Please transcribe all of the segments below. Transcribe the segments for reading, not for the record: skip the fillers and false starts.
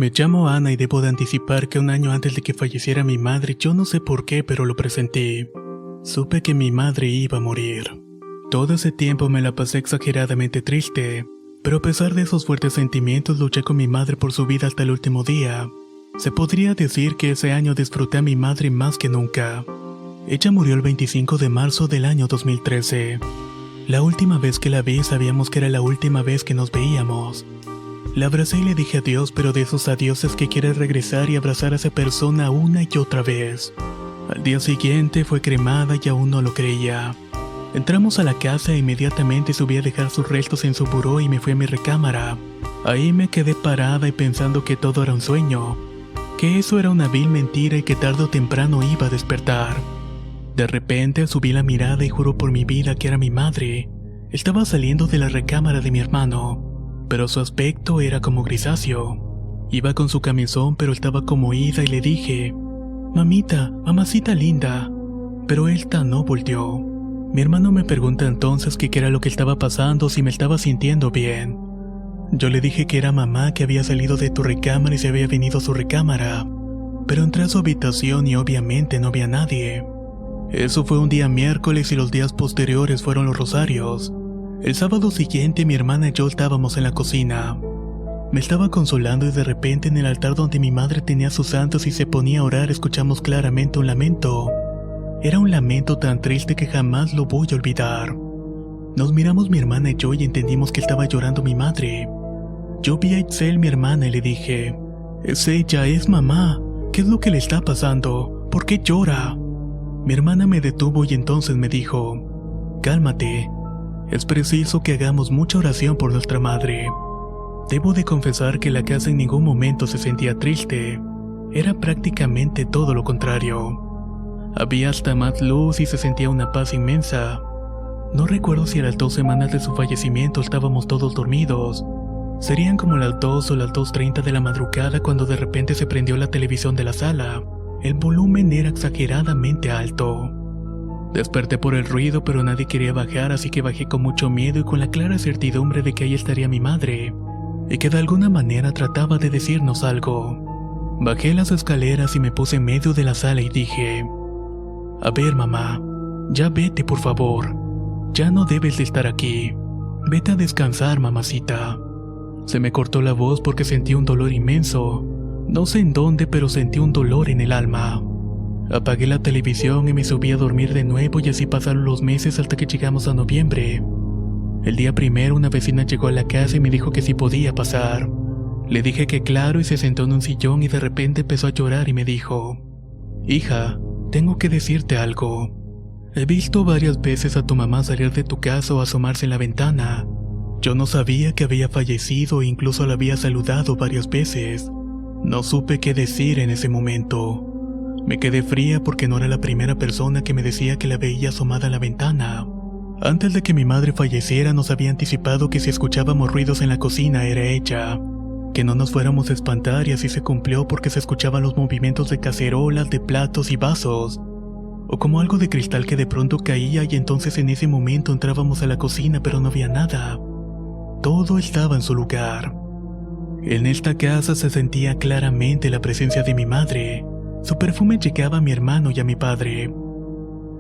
Me llamo Ana y debo de anticipar que un año antes de que falleciera mi madre, yo no sé por qué, pero lo presentí. Supe que mi madre iba a morir. Todo ese tiempo me la pasé exageradamente triste, pero a pesar de esos fuertes sentimientos luché con mi madre por su vida hasta el último día. Se podría decir que ese año disfruté a mi madre más que nunca. Ella murió el 25 de marzo del año 2013. La última vez que la vi sabíamos que era la última vez que nos veíamos. La abracé y le dije adiós, pero de esos adioses que quieres regresar y abrazar a esa persona una y otra vez. Al día siguiente fue cremada y aún no lo creía. Entramos a la casa e inmediatamente subí a dejar sus restos en su buró y me fui a mi recámara. Ahí me quedé parada y pensando que todo era un sueño, que eso era una vil mentira y que tarde o temprano iba a despertar. De repente subí la mirada y juro por mi vida que era mi madre. Estaba saliendo de la recámara de mi hermano, pero su aspecto era como grisáceo. Iba con su camisón pero estaba como ida y le dije: «Mamita, mamacita linda», pero esta no volteó. Mi hermano me pregunta entonces qué era lo que estaba pasando, si me estaba sintiendo bien. Yo le dije que era mamá que había salido de tu recámara y se había venido a su recámara, pero entré a su habitación y obviamente no había nadie. Eso fue un día miércoles y los días posteriores fueron los rosarios. El sábado siguiente mi hermana y yo estábamos en la cocina. Me estaba consolando y de repente en el altar donde mi madre tenía sus santos y se ponía a orar escuchamos claramente un lamento. Era un lamento tan triste que jamás lo voy a olvidar. Nos miramos mi hermana y yo y entendimos que estaba llorando mi madre. Yo vi a Itzel, mi hermana, y le dije: «Es ella, es mamá. ¿Qué es lo que le está pasando? ¿Por qué llora?». Mi hermana me detuvo y entonces me dijo: «Cálmate. Es preciso que hagamos mucha oración por nuestra madre». Debo de confesar que la casa en ningún momento se sentía triste. Era prácticamente todo lo contrario. Había hasta más luz y se sentía una paz inmensa. No recuerdo si a las 2 semanas de su fallecimiento estábamos todos dormidos. Serían como las 2 o las 2:30 de la madrugada cuando de repente se prendió la televisión de la sala. El volumen era exageradamente alto. Desperté por el ruido, pero nadie quería bajar, así que bajé con mucho miedo y con la clara certidumbre de que ahí estaría mi madre, y que de alguna manera trataba de decirnos algo. Bajé las escaleras y me puse en medio de la sala y dije: «A ver, mamá, ya vete, por favor. Ya no debes de estar aquí. Vete a descansar, mamacita». Se me cortó la voz porque sentí un dolor inmenso. No sé en dónde, pero sentí un dolor en el alma. Apagué la televisión y me subí a dormir de nuevo y así pasaron los meses hasta que llegamos a noviembre. El día primero una vecina llegó a la casa y me dijo que si podía pasar. Le dije que claro y se sentó en un sillón y de repente empezó a llorar y me dijo: «Hija, tengo que decirte algo. He visto varias veces a tu mamá salir de tu casa o asomarse en la ventana. Yo no sabía que había fallecido e incluso la había saludado varias veces. No supe qué decir en ese momento. Me quedé fría porque no era la primera persona que me decía que la veía asomada a la ventana. Antes de que mi madre falleciera nos había anticipado que si escuchábamos ruidos en la cocina era ella. Que no nos fuéramos a espantar y así se cumplió porque se escuchaban los movimientos de cacerolas, de platos y vasos. O como algo de cristal que de pronto caía y entonces en ese momento entrábamos a la cocina pero no había nada. Todo estaba en su lugar. En esta casa se sentía claramente la presencia de mi madre. Su perfume llegaba a mi hermano y a mi padre.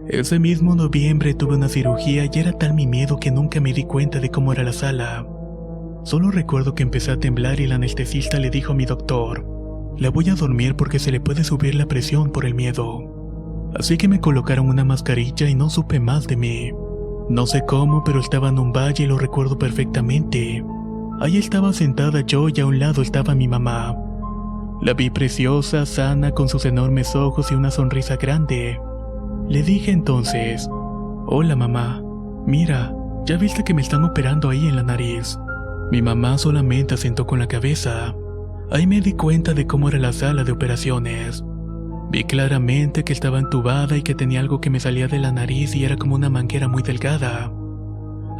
Ese mismo noviembre tuve una cirugía y era tal mi miedo que nunca me di cuenta de cómo era la sala. Solo recuerdo que empecé a temblar y el anestesista le dijo a mi doctor: «La voy a dormir porque se le puede subir la presión por el miedo». Así que me colocaron una mascarilla y no supe más de mí. No sé cómo, pero estaba en un valle y lo recuerdo perfectamente. Ahí estaba sentada yo y a un lado estaba mi mamá. La vi preciosa, sana, con sus enormes ojos y una sonrisa grande. Le dije entonces: «Hola mamá, mira, ya viste que me están operando ahí en la nariz». Mi mamá solamente asentó con la cabeza. Ahí me di cuenta de cómo era la sala de operaciones. Vi claramente que estaba entubada y que tenía algo que me salía de la nariz y era como una manguera muy delgada.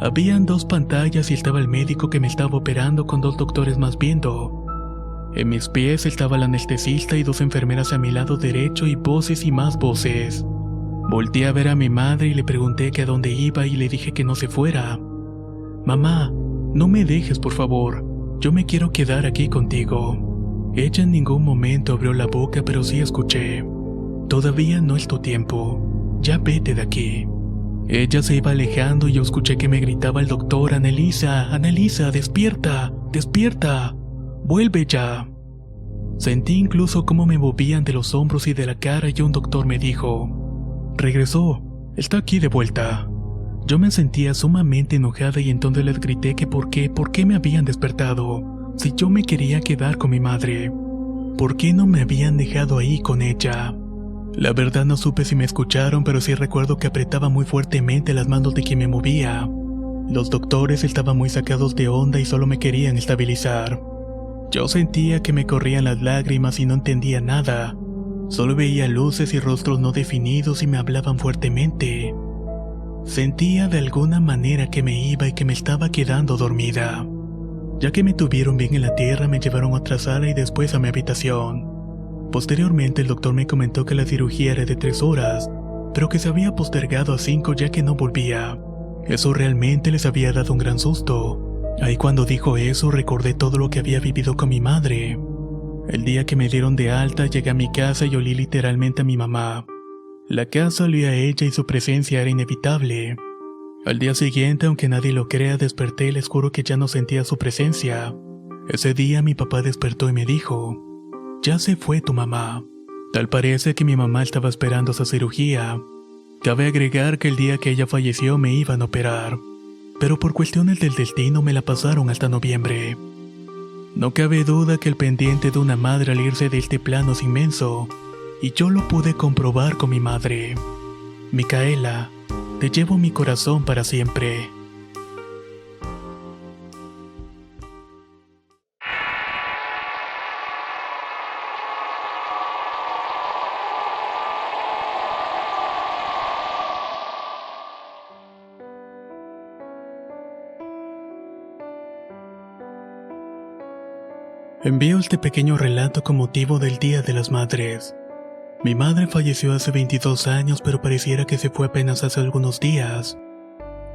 Habían 2 pantallas y estaba el médico que me estaba operando con 2 doctores más viendo. En mis pies estaba el anestesista y 2 enfermeras a mi lado derecho y voces y más voces. Volteé a ver a mi madre y le pregunté que a dónde iba y le dije que no se fuera. «Mamá, no me dejes, por favor. Yo me quiero quedar aquí contigo». Ella en ningún momento abrió la boca, pero sí escuché: todavía no es tu tiempo, ya vete de aquí. Ella se iba alejando y yo escuché que me gritaba el doctor: Annalisa, Annalisa, despierta, despierta, vuelve ya. Sentí incluso cómo me movían de los hombros y de la cara y un doctor me dijo: regresó, está aquí de vuelta. Yo me sentía sumamente enojada y entonces les grité que por qué me habían despertado, si yo me quería quedar con mi madre. ¿Por qué no me habían dejado ahí con ella? La verdad no supe si me escucharon, pero sí recuerdo que apretaba muy fuertemente las manos de quien me movía. Los doctores estaban muy sacados de onda y solo me querían estabilizar. Yo sentía que me corrían las lágrimas y no entendía nada. Solo veía luces y rostros no definidos y me hablaban fuertemente. Sentía de alguna manera que me iba y que me estaba quedando dormida. Ya que me tuvieron bien en la tierra, me llevaron a otra sala y después a mi habitación. Posteriormente el doctor me comentó que la cirugía era de 3 horas, pero que se había postergado a 5 ya que no volvía. Eso realmente les había dado un gran susto. Ahí cuando dijo eso recordé todo lo que había vivido con mi madre. El día que me dieron de alta llegué a mi casa y olí literalmente a mi mamá. La casa olía a ella y su presencia era inevitable. Al día siguiente, aunque nadie lo crea, desperté y les juro que ya no sentía su presencia. Ese día mi papá despertó y me dijo: ya se fue tu mamá. Tal parece que mi mamá estaba esperando esa cirugía. Cabe agregar que el día que ella falleció me iban a operar, pero por cuestiones del destino me la pasaron hasta noviembre. No cabe duda que el pendiente de una madre al irse de este plano es inmenso, y yo lo pude comprobar con mi madre. Micaela, te llevo en mi corazón para siempre. Envío este pequeño relato con motivo del Día de las Madres. Mi madre falleció hace 22 años, pero pareciera que se fue apenas hace algunos días.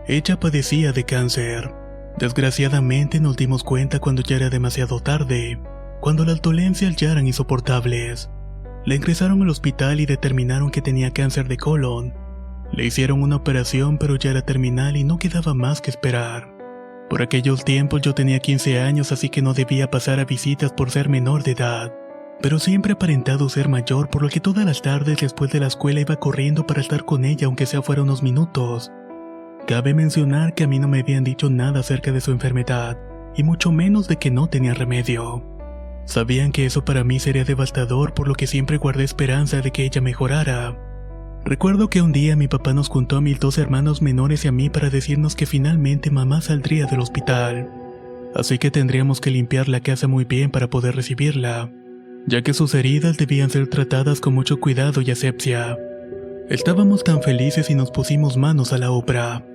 Ella padecía de cáncer. Desgraciadamente nos dimos cuenta cuando ya era demasiado tarde, cuando las dolencias ya eran insoportables. La ingresaron al hospital y determinaron que tenía cáncer de colon. Le hicieron una operación, pero ya era terminal y no quedaba más que esperar. Por aquellos tiempos yo tenía 15 años, así que no debía pasar a visitas por ser menor de edad. Pero siempre he aparentado ser mayor, por lo que todas las tardes después de la escuela iba corriendo para estar con ella, aunque sea fuera unos minutos. Cabe mencionar que a mí no me habían dicho nada acerca de su enfermedad, y mucho menos de que no tenía remedio. Sabían que eso para mí sería devastador, por lo que siempre guardé esperanza de que ella mejorara. Recuerdo que un día mi papá nos juntó a mis 2 hermanos menores y a mí para decirnos que finalmente mamá saldría del hospital. Así que tendríamos que limpiar la casa muy bien para poder recibirla, ya que sus heridas debían ser tratadas con mucho cuidado y asepsia. Estábamos tan felices y nos pusimos manos a la obra.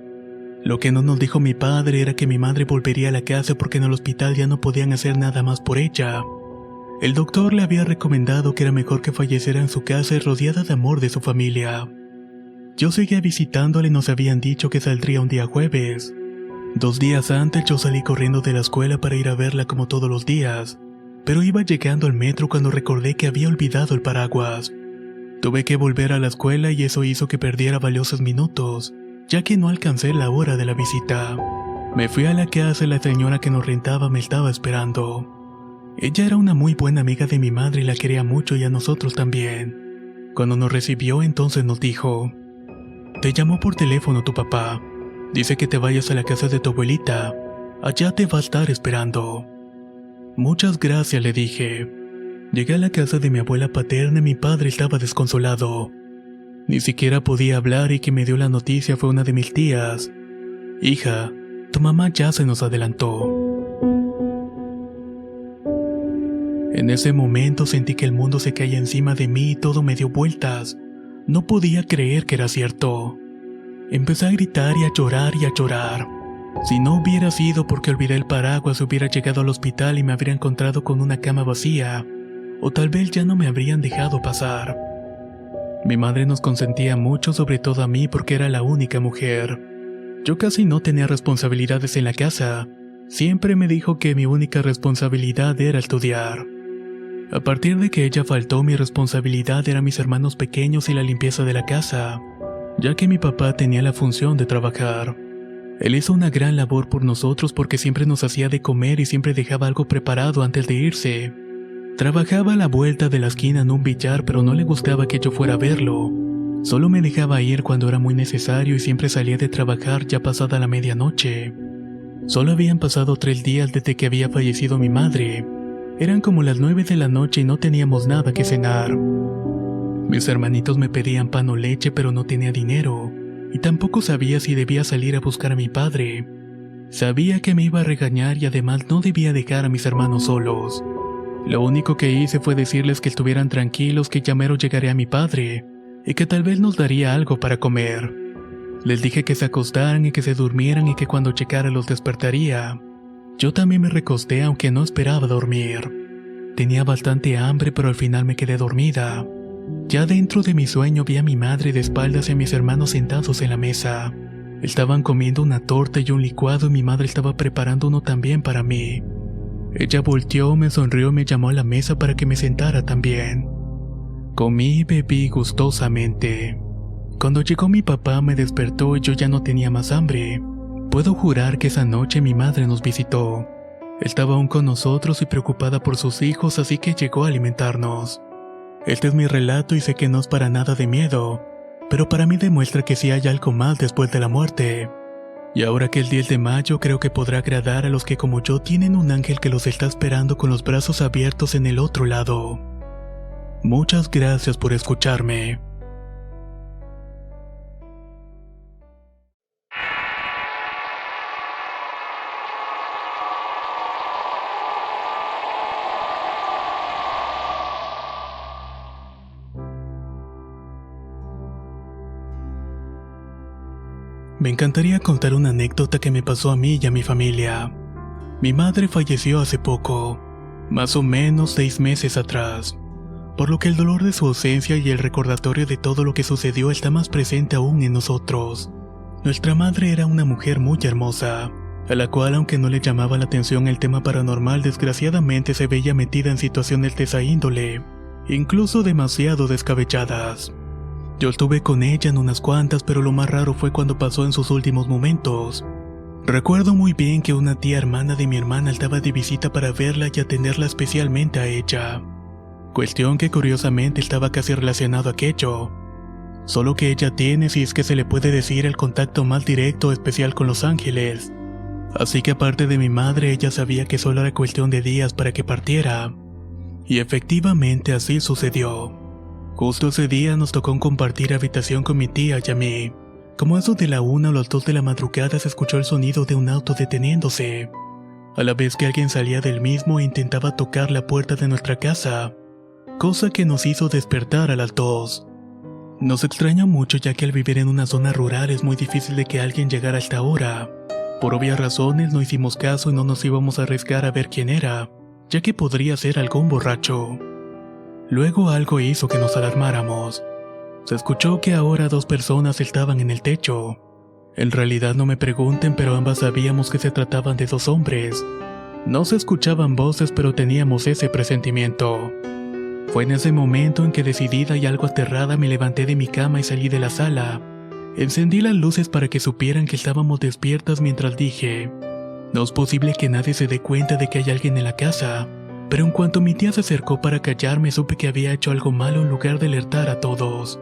Lo que no nos dijo mi padre era que mi madre volvería a la casa porque en el hospital ya no podían hacer nada más por ella. El doctor le había recomendado que era mejor que falleciera en su casa y rodeada de amor de su familia. Yo seguía visitándola y nos habían dicho que saldría un día jueves. 2 días antes yo salí corriendo de la escuela para ir a verla como todos los días, pero iba llegando al metro cuando recordé que había olvidado el paraguas. Tuve que volver a la escuela y eso hizo que perdiera valiosos minutos, ya que no alcancé la hora de la visita. Me fui a la casa y la señora que nos rentaba me estaba esperando. Ella era una muy buena amiga de mi madre y la quería mucho y a nosotros también. Cuando nos recibió entonces nos dijo: te llamó por teléfono tu papá. Dice que te vayas a la casa de tu abuelita. Allá te va a estar esperando. Muchas gracias, le dije. Llegué a la casa de mi abuela paterna y mi padre estaba desconsolado. Ni siquiera podía hablar y quien me dio la noticia fue una de mis tías. Hija, tu mamá ya se nos adelantó. En ese momento sentí que el mundo se caía encima de mí y todo me dio vueltas. No podía creer que era cierto. Empecé a gritar y a llorar y a llorar. Si no hubiera sido porque olvidé el paraguas, hubiera llegado al hospital y me habría encontrado con una cama vacía, o tal vez ya no me habrían dejado pasar. Mi madre nos consentía mucho, sobre todo a mí porque era la única mujer. Yo casi no tenía responsabilidades en la casa. Siempre me dijo que mi única responsabilidad era estudiar. A partir de que ella faltó, mi responsabilidad eran mis hermanos pequeños y la limpieza de la casa, ya que mi papá tenía la función de trabajar. Él hizo una gran labor por nosotros porque siempre nos hacía de comer y siempre dejaba algo preparado antes de irse. Trabajaba a la vuelta de la esquina en un billar, pero no le gustaba que yo fuera a verlo. Solo me dejaba ir cuando era muy necesario y siempre salía de trabajar ya pasada la medianoche. Solo habían pasado 3 días desde que había fallecido mi madre. Eran como las 9 de la noche y no teníamos nada que cenar. Mis hermanitos me pedían pan o leche, pero no tenía dinero, y tampoco sabía si debía salir a buscar a mi padre. Sabía que me iba a regañar y además no debía dejar a mis hermanos solos. Lo único que hice fue decirles que estuvieran tranquilos, que ya mero llegaría a mi padre, y que tal vez nos daría algo para comer. Les dije que se acostaran y que se durmieran y que cuando llegara los despertaría. Yo también me recosté aunque no esperaba dormir. Tenía bastante hambre, pero al final me quedé dormida. Ya dentro de mi sueño vi a mi madre de espaldas y a mis hermanos sentados en la mesa. Estaban comiendo una torta y un licuado y mi madre estaba preparando uno también para mí. Ella volteó, me sonrió y me llamó a la mesa para que me sentara también. Comí y bebí gustosamente. Cuando llegó mi papá me despertó y yo ya no tenía más hambre. Puedo jurar que esa noche mi madre nos visitó. Estaba aún con nosotros y preocupada por sus hijos, así que llegó a alimentarnos. Este es mi relato y sé que no es para nada de miedo, pero para mí demuestra que sí hay algo más después de la muerte. Y ahora que es 10 de mayo, creo que podrá agradar a los que como yo tienen un ángel que los está esperando con los brazos abiertos en el otro lado. Muchas gracias por escucharme. Me encantaría contar una anécdota que me pasó a mí y a mi familia. Mi madre falleció hace poco, más o menos 6 meses atrás, por lo que el dolor de su ausencia y el recordatorio de todo lo que sucedió está más presente aún en nosotros. Nuestra madre era una mujer muy hermosa, a la cual, aunque no le llamaba la atención el tema paranormal, desgraciadamente se veía metida en situaciones de esa índole, incluso demasiado descabelladas. Yo estuve con ella en unas cuantas, pero lo más raro fue cuando pasó en sus últimos momentos. Recuerdo muy bien que una tía hermana de mi hermana estaba de visita para verla y atenderla especialmente a ella. Cuestión que curiosamente estaba casi relacionado a aquello. Solo que ella tiene, si es que se le puede decir, el contacto más directo especial con los ángeles. Así que aparte de mi madre, ella sabía que solo era cuestión de días para que partiera. Y efectivamente así sucedió. Justo ese día nos tocó compartir habitación con mi tía y a mí. Como eso de la 1 o las 2 de la madrugada se escuchó el sonido de un auto deteniéndose, a la vez que alguien salía del mismo e intentaba tocar la puerta de nuestra casa, cosa que nos hizo despertar a las 2. Nos extrañó mucho ya que al vivir en una zona rural es muy difícil de que alguien llegara a esta hora. Por obvias razones no hicimos caso y no nos íbamos a arriesgar a ver quién era, ya que podría ser algún borracho. Luego algo hizo que nos alarmáramos. Se escuchó que ahora 2 personas estaban en el techo. En realidad no me pregunten, pero ambas sabíamos que se trataban de 2 hombres. No se escuchaban voces, pero teníamos ese presentimiento. Fue en ese momento en que, decidida y algo aterrada, me levanté de mi cama y salí de la sala. Encendí las luces para que supieran que estábamos despiertas mientras dije: no es posible que nadie se dé cuenta de que hay alguien en la casa. Pero en cuanto mi tía se acercó para callarme, supe que había hecho algo malo en lugar de alertar a todos.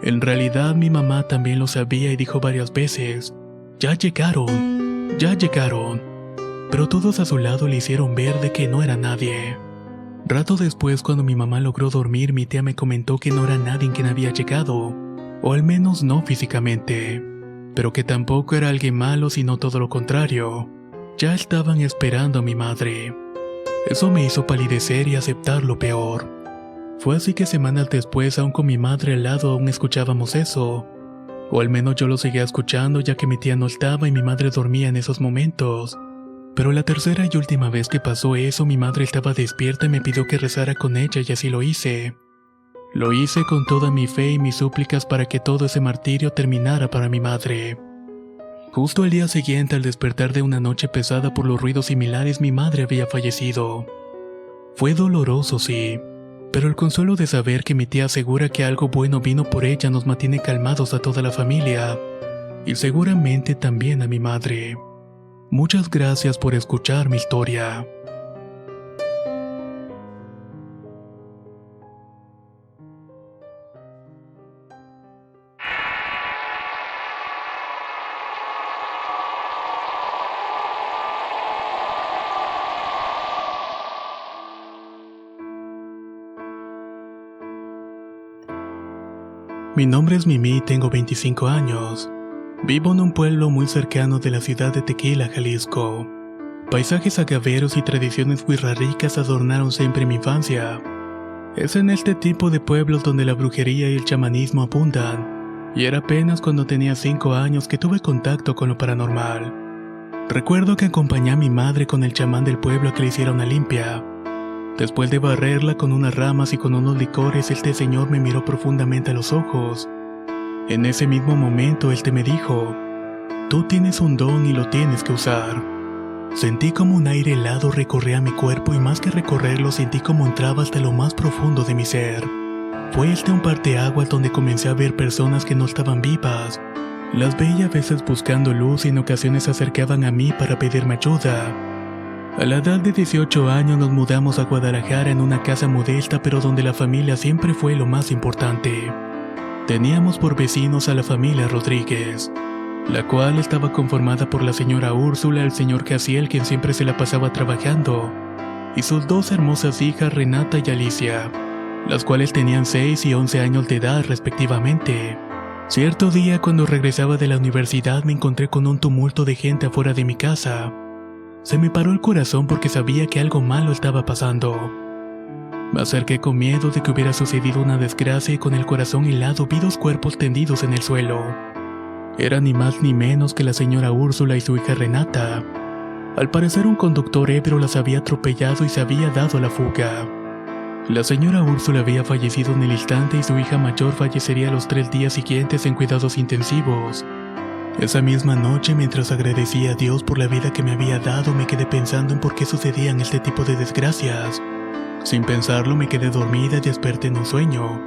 En realidad mi mamá también lo sabía y dijo varias veces: ya llegaron, ya llegaron. Pero todos a su lado le hicieron ver de que no era nadie. Rato después, cuando mi mamá logró dormir, mi tía me comentó que no era nadie quien había llegado, o al menos no físicamente, pero que tampoco era alguien malo, sino todo lo contrario. Ya estaban esperando a mi madre. Eso me hizo palidecer y aceptar lo peor. Fue así que semanas después, aún con mi madre al lado, aún escuchábamos eso. O al menos yo lo seguía escuchando, ya que mi tía no estaba y mi madre dormía en esos momentos. Pero la tercera y última vez que pasó eso, mi madre estaba despierta y me pidió que rezara con ella, y así lo hice. Lo hice con toda mi fe y mis súplicas para que todo ese martirio terminara para mi madre. Justo al día siguiente, al despertar de una noche pesada por los ruidos similares, mi madre había fallecido. Fue doloroso, sí, pero el consuelo de saber que mi tía asegura que algo bueno vino por ella nos mantiene calmados a toda la familia, y seguramente también a mi madre. Muchas gracias por escuchar mi historia. Mi nombre es Mimi y tengo 25 años. Vivo en un pueblo muy cercano de la ciudad de Tequila, Jalisco. Paisajes agaveros y tradiciones muy ricas adornaron siempre mi infancia. Es en este tipo de pueblos donde la brujería y el chamanismo abundan, y era apenas cuando tenía 5 años que tuve contacto con lo paranormal. Recuerdo que acompañé a mi madre con el chamán del pueblo a que le hiciera una limpia. Después de barrerla con unas ramas y con unos licores, este señor me miró profundamente a los ojos. En ese mismo momento, me dijo: «Tú tienes un don y lo tienes que usar». Sentí como un aire helado recorría mi cuerpo y más que recorrerlo sentí como entraba hasta lo más profundo de mi ser. Fue un parteaguas donde comencé a ver personas que no estaban vivas. Las veía a veces buscando luz y en ocasiones se acercaban a mí para pedirme ayuda. A la edad de 18 años nos mudamos a Guadalajara en una casa modesta pero donde la familia siempre fue lo más importante. Teníamos por vecinos a la familia Rodríguez, la cual estaba conformada por la señora Úrsula, el señor Casiel, quien siempre se la pasaba trabajando, y sus 2 hermosas hijas Renata y Alicia, las cuales tenían 6 y 11 años de edad respectivamente. Cierto día cuando regresaba de la universidad me encontré con un tumulto de gente afuera de mi casa. Se me paró el corazón porque sabía que algo malo estaba pasando. Me acerqué con miedo de que hubiera sucedido una desgracia y con el corazón helado vi 2 cuerpos tendidos en el suelo. Era ni más ni menos que la señora Úrsula y su hija Renata. Al parecer un conductor ebrio las había atropellado y se había dado la fuga. La señora Úrsula había fallecido en el instante y su hija mayor fallecería los 3 días siguientes en cuidados intensivos. Esa misma noche, mientras agradecía a Dios por la vida que me había dado, me quedé pensando en por qué sucedían este tipo de desgracias. Sin pensarlo, me quedé dormida y desperté en un sueño.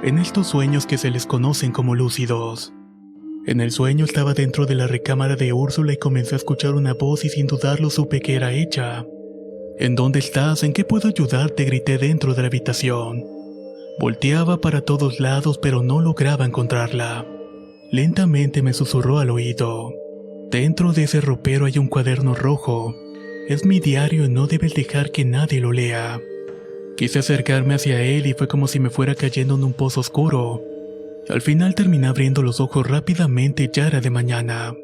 En estos sueños que se les conocen como lúcidos. En el sueño estaba dentro de la recámara de Úrsula y comencé a escuchar una voz y sin dudarlo supe que era ella. «¿En dónde estás? ¿En qué puedo ayudarte?», grité dentro de la habitación. Volteaba para todos lados pero no lograba encontrarla. Lentamente me susurró al oído: «Dentro de ese ropero hay un cuaderno rojo. Es mi diario y no debes dejar que nadie lo lea». Quise acercarme hacia él y fue como si me fuera cayendo en un pozo oscuro. Al final terminé abriendo los ojos rápidamente y ya era de mañana.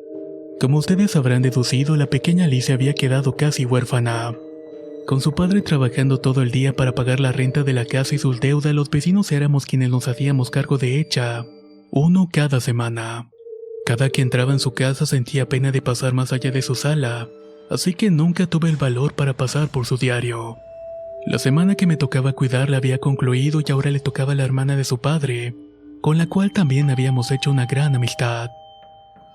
Como ustedes habrán deducido, la pequeña Alicia había quedado casi huérfana. Con su padre trabajando todo el día para pagar la renta de la casa y sus deudas, los vecinos éramos quienes nos hacíamos cargo de ella, uno cada semana. Cada que entraba en su casa sentía pena de pasar más allá de su sala, así que nunca tuve el valor para pasar por su diario. La semana que me tocaba cuidarla había concluido y ahora le tocaba a la hermana de su padre, con la cual también habíamos hecho una gran amistad.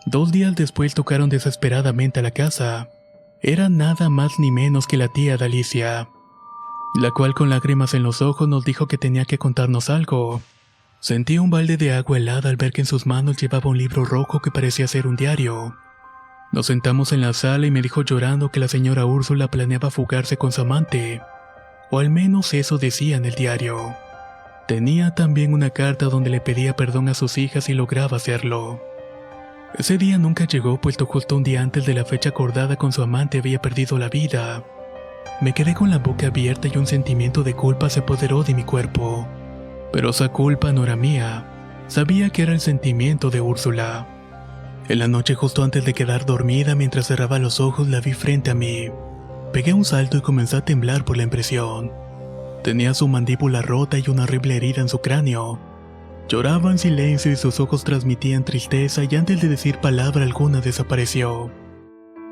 2 días después tocaron desesperadamente a la casa. Era nada más ni menos que la tía de Alicia, la cual con lágrimas en los ojos nos dijo que tenía que contarnos algo. Sentí un balde de agua helada al ver que en sus manos llevaba un libro rojo que parecía ser un diario. Nos sentamos en la sala y me dijo llorando que la señora Úrsula planeaba fugarse con su amante, o al menos eso decía en el diario. Tenía también una carta donde le pedía perdón a sus hijas si lograba hacerlo. Ese día nunca llegó, puesto justo un día antes de la fecha acordada con su amante había perdido la vida. Me quedé con la boca abierta y un sentimiento de culpa se apoderó de mi cuerpo. Pero esa culpa no era mía. Sabía que era el sentimiento de Úrsula. En la noche justo antes de quedar dormida, mientras cerraba los ojos, la vi frente a mí. Pegué un salto y comencé a temblar por la impresión. Tenía su mandíbula rota y una horrible herida en su cráneo. Lloraba en silencio y sus ojos transmitían tristeza y antes de decir palabra alguna desapareció.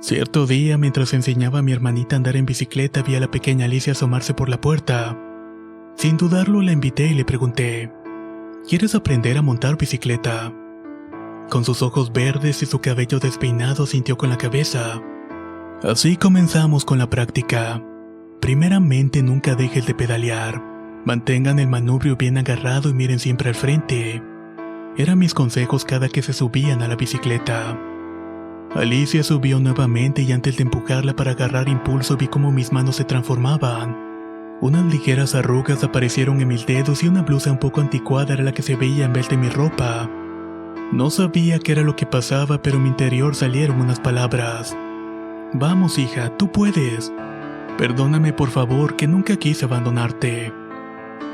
Cierto día, mientras enseñaba a mi hermanita a andar en bicicleta, vi a la pequeña Alicia asomarse por la puerta. Sin dudarlo la invité y le pregunté: ¿quieres aprender a montar bicicleta? Con sus ojos verdes y su cabello despeinado sintió con la cabeza. Así comenzamos con la práctica. Primeramente, nunca dejes de pedalear. Mantengan el manubrio bien agarrado y miren siempre al frente. Eran mis consejos cada que se subían a la bicicleta. Alicia subió nuevamente y antes de empujarla para agarrar impulso vi cómo mis manos se transformaban. Unas ligeras arrugas aparecieron en mis dedos y una blusa un poco anticuada era la que se veía en vez de mi ropa. No sabía qué era lo que pasaba, pero en mi interior salieron unas palabras. Vamos, hija, tú puedes. Perdóname por favor, que nunca quise abandonarte.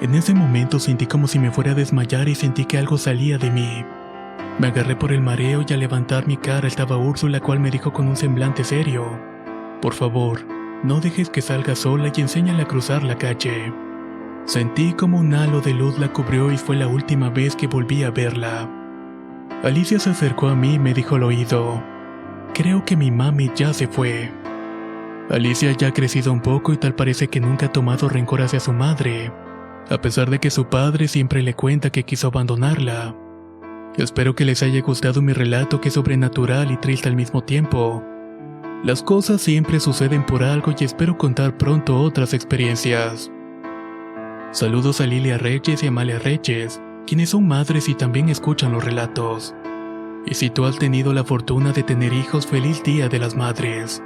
En ese momento sentí como si me fuera a desmayar y sentí que algo salía de mí. Me agarré por el mareo y al levantar mi cara estaba Úrsula, la cual me dijo con un semblante serio: por favor, no dejes que salga sola y enséñale a cruzar la calle. Sentí como un halo de luz la cubrió y fue la última vez que volví a verla. Alicia se acercó a mí y me dijo al oído: creo que mi mami ya se fue. Alicia ya ha crecido un poco y tal parece que nunca ha tomado rencor hacia su madre, a pesar de que su padre siempre le cuenta que quiso abandonarla. Espero que les haya gustado mi relato, que es sobrenatural y triste al mismo tiempo. Las cosas siempre suceden por algo y espero contar pronto otras experiencias. Saludos a Lilia Reyes y Amalia Reyes, quienes son madres y también escuchan los relatos. Y si tú has tenido la fortuna de tener hijos, feliz Día de las Madres.